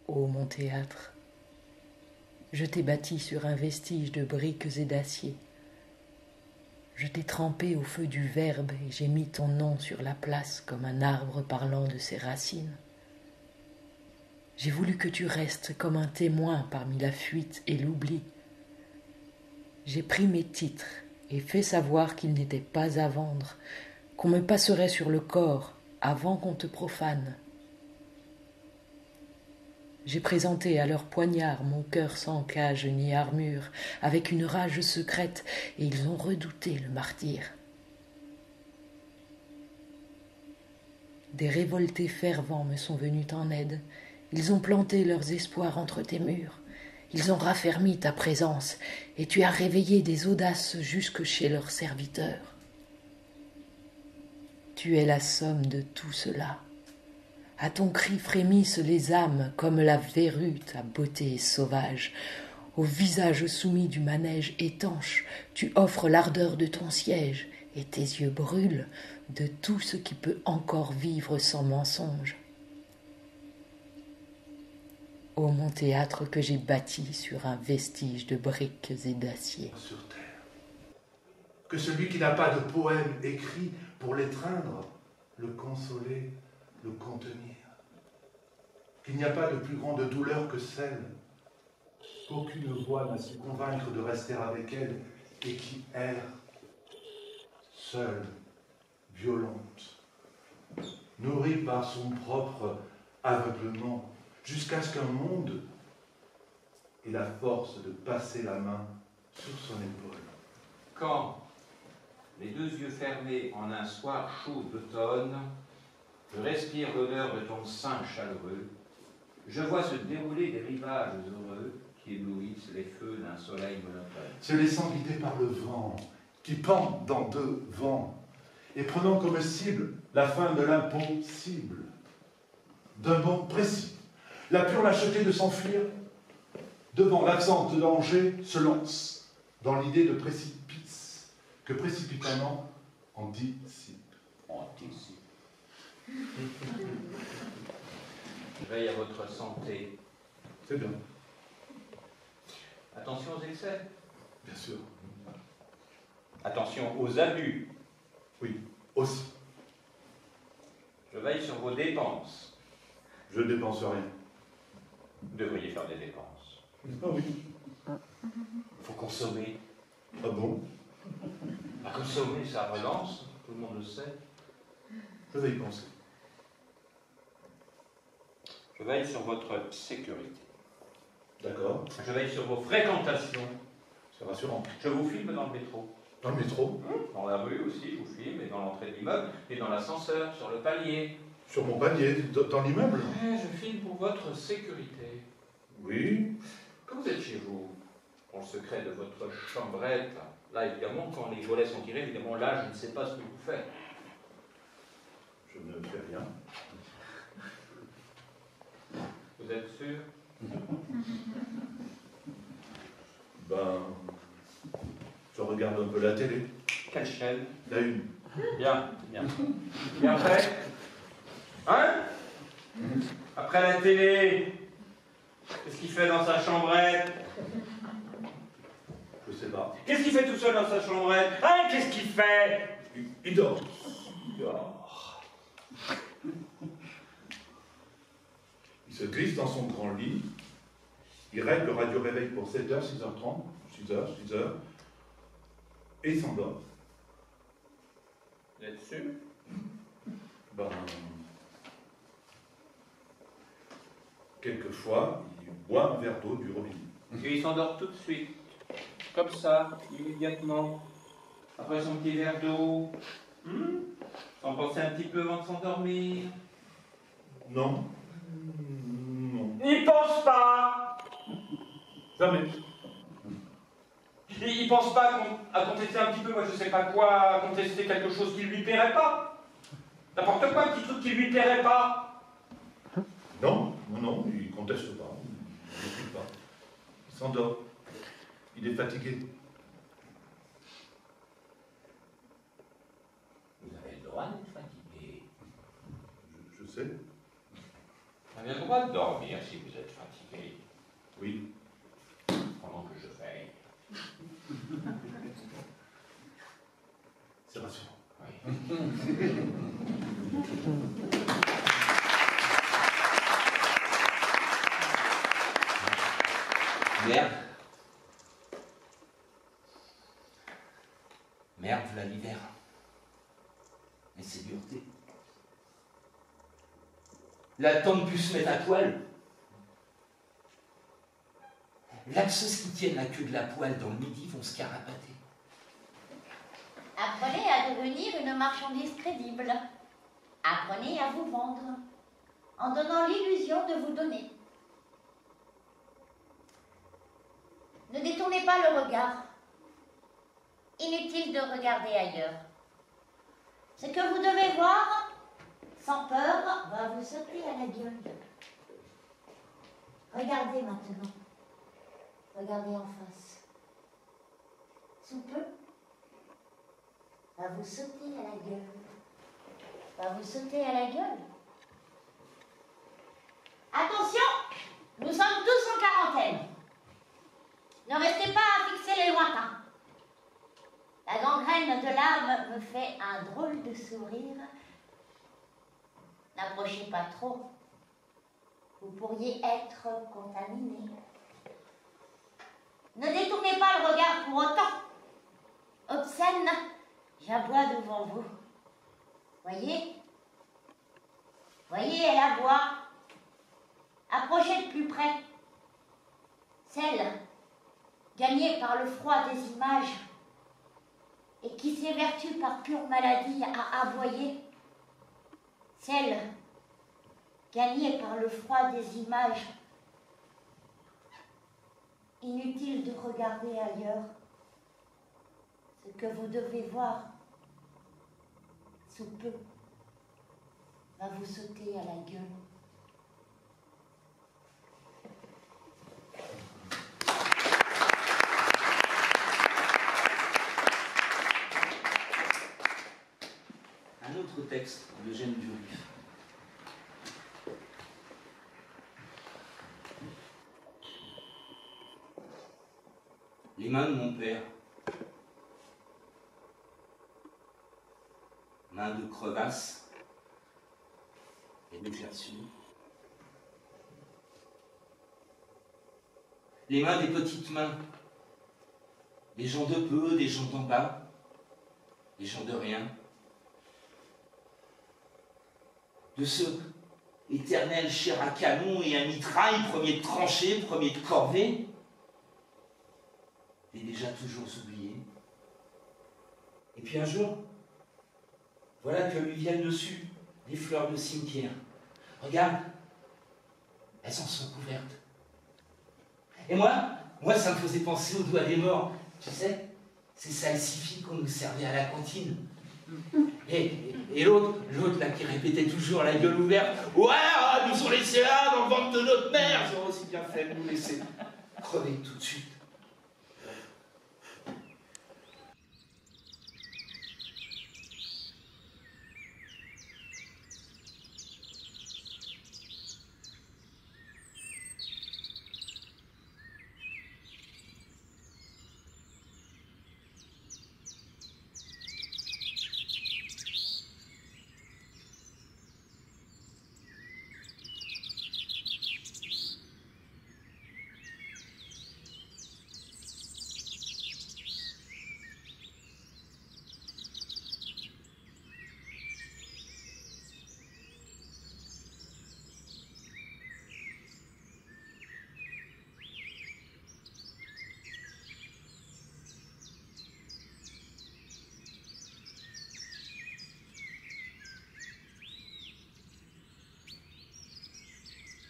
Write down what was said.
ô mon théâtre. Je t'ai bâti sur un vestige de briques et d'acier. Je t'ai trempé au feu du verbe et j'ai mis ton nom sur la place comme un arbre parlant de ses racines. J'ai voulu que tu restes comme un témoin parmi la fuite et l'oubli. J'ai pris mes titres et fait savoir qu'ils n'étaient pas à vendre, qu'on me passerait sur le corps avant qu'on te profane. J'ai présenté à leurs poignards mon cœur sans cage ni armure, avec une rage secrète, et ils ont redouté le martyre. Des révoltés fervents me sont venus en aide, ils ont planté leurs espoirs entre tes murs, ils ont raffermi ta présence, et tu as réveillé des audaces jusque chez leurs serviteurs. Tu es la somme de tout cela. À ton cri frémissent les âmes comme la verrue, ta beauté sauvage. Au visage soumis du manège étanche, tu offres l'ardeur de ton siège, et tes yeux brûlent de tout ce qui peut encore vivre sans mensonge. Ô mon théâtre que j'ai bâti sur un vestige de briques et d'acier. Sur terre, que celui qui n'a pas de poème écrit pour l'étreindre, le consoler, le contenir. Qu'il n'y a pas de plus grande douleur que celle qu'aucune voix n'a su convaincre de rester avec elle et qui erre, seule, violente, nourrie par son propre aveuglement, jusqu'à ce qu'un monde ait la force de passer la main sur son épaule. Quand, les deux yeux fermés en un soir chaud d'automne, je respire l'odeur de ton sein chaleureux, je vois se dérouler des rivages heureux qui éblouissent les feux d'un soleil monotone. Se laissant guider par le vent, qui pend dans deux vents, et prenant comme cible la fin de l'impossible, d'un bond précis, la pure lâcheté de s'enfuir, devant l'absence de danger, se lance dans l'idée de précipice, que précipitamment anticipe. Anticipe. Je veille à votre santé. C'est bien. Attention aux excès. Bien sûr. Attention aux abus. Oui, aussi. Je veille sur vos dépenses. Je ne dépense rien. Vous devriez faire des dépenses. Ah oui. Il faut consommer. Ah bon? À consommer, ça relance, tout le monde le sait. Je vais y penser. Je veille sur votre sécurité. D'accord. Je veille sur vos fréquentations. C'est rassurant. Je vous filme dans le métro. Dans le métro? Dans la rue aussi, je vous filme, et dans l'entrée de l'immeuble, et dans l'ascenseur, sur le palier. Sur mon panier, dans l'immeuble? Je filme pour votre sécurité. Oui. Quand vous êtes chez vous, dans le secret de votre chambrette, là, évidemment, quand les volets sont tirés, évidemment, là, je ne sais pas ce que vous faites. Je ne fais rien. Vous êtes sûr? Ben, je regarde un peu la télé. Quelle chaîne? La une. Bien, bien. Et après? Hein? Après la télé, qu'est-ce qu'il fait dans sa chambrette? Je sais pas. Qu'est-ce qu'il fait tout seul dans sa chambrette? Hein? Qu'est-ce qu'il fait? Il dort. Il dort. Il se glisse dans son grand lit. Il règle le radio-réveil pour 7h, 6h30, 6h. Et il s'endort. Vous êtes sûr? Ben, quelquefois, il boit un verre d'eau du robinet. Et il s'endort tout de suite. Comme ça, immédiatement. Après son petit verre d'eau. Sans penser un petit peu avant de s'endormir. Non. Non. Il pense pas! Jamais. Il pense pas à contester un petit peu, moi je sais pas quoi, à contester quelque chose qui lui plairait pas. N'importe quoi, un petit truc qui lui plairait pas. Non, il conteste pas. Il n'écoute pas. Il s'endort. Il est fatigué. Vous avez le droit d'être fatigué. Je sais. T'as bien droit de dormir si vous êtes fatigué. Oui. Pendant que je veille. C'est rassurant. Oui. Merde. Merde, voilà l'hiver. Mais c'est dureté. La tente pu se mettre à poil. L'axeuse qui tiennent la queue de la poêle dans le midi vont se carapater. Apprenez à devenir une marchandise crédible. Apprenez à vous vendre, en donnant l'illusion de vous donner. Ne détournez pas le regard. Inutile de regarder ailleurs. Ce que vous devez voir, sans peur, va vous sauter à la gueule. Regardez maintenant. Regardez en face. Sous peu, va vous sauter à la gueule. Va vous sauter à la gueule. Attention, nous sommes tous en quarantaine. Ne restez pas à fixer les lointains. La gangrène de l'âme me fait un drôle de sourire. N'approchez pas trop. Vous pourriez être contaminé. Ne détournez pas le regard pour autant. Obscène, j'aboie devant vous. Voyez? Voyez, elle aboie. Approchez de plus près. Celle gagnée par le froid des images et qui s'évertue par pure maladie à aboyer. Celle gagnée par le froid des images. Inutile de regarder ailleurs. Ce que vous devez voir, sous peu, va vous sauter à la gueule. Un autre texte d'Eugène Durif. Les mains de mon père. Mains de crevasse et de gerçure. Les mains des petites mains. Des gens de peu, des gens d'en bas, des gens de rien. De ce éternel chair à canon et à mitraille, premier de tranchée, premier de corvée, et déjà toujours oublié. Et puis un jour, voilà que lui viennent dessus des fleurs de cimetière. Regarde, elles en sont couvertes. Et moi, ça me faisait penser aux doigts des morts. Tu sais, ces salsifis qu'on nous servait à la cantine. Et l'autre là qui répétait toujours la gueule ouverte, « Ouais, nous ont laissé là dans le ventre de notre mère, ils ont aussi bien fait de nous laisser crever tout de suite. »